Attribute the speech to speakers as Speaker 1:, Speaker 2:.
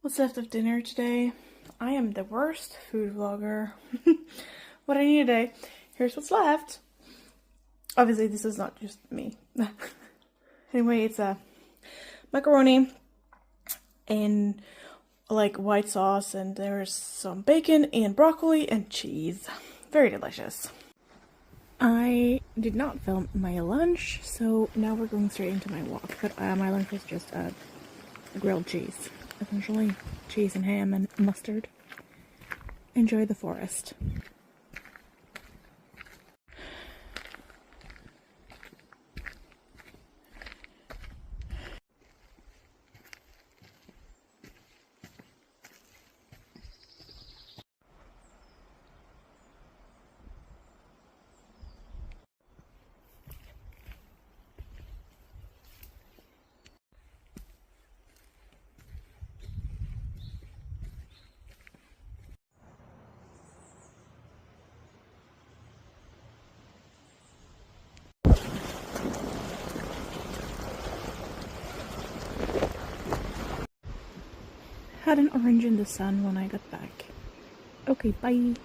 Speaker 1: What's left of dinner today? I am the worst food vlogger. What I need today, here's what's left. Obviously this is not just me. Anyway, it's a macaroni and like white sauce, and there's some bacon and broccoli and cheese. Very delicious. I did not film my lunch, so now we're going straight into my walk. But my lunch was just grilled cheese, essentially cheese and ham and mustard. Enjoy the forest. Had an orange in the sun when I got back. Okay, bye.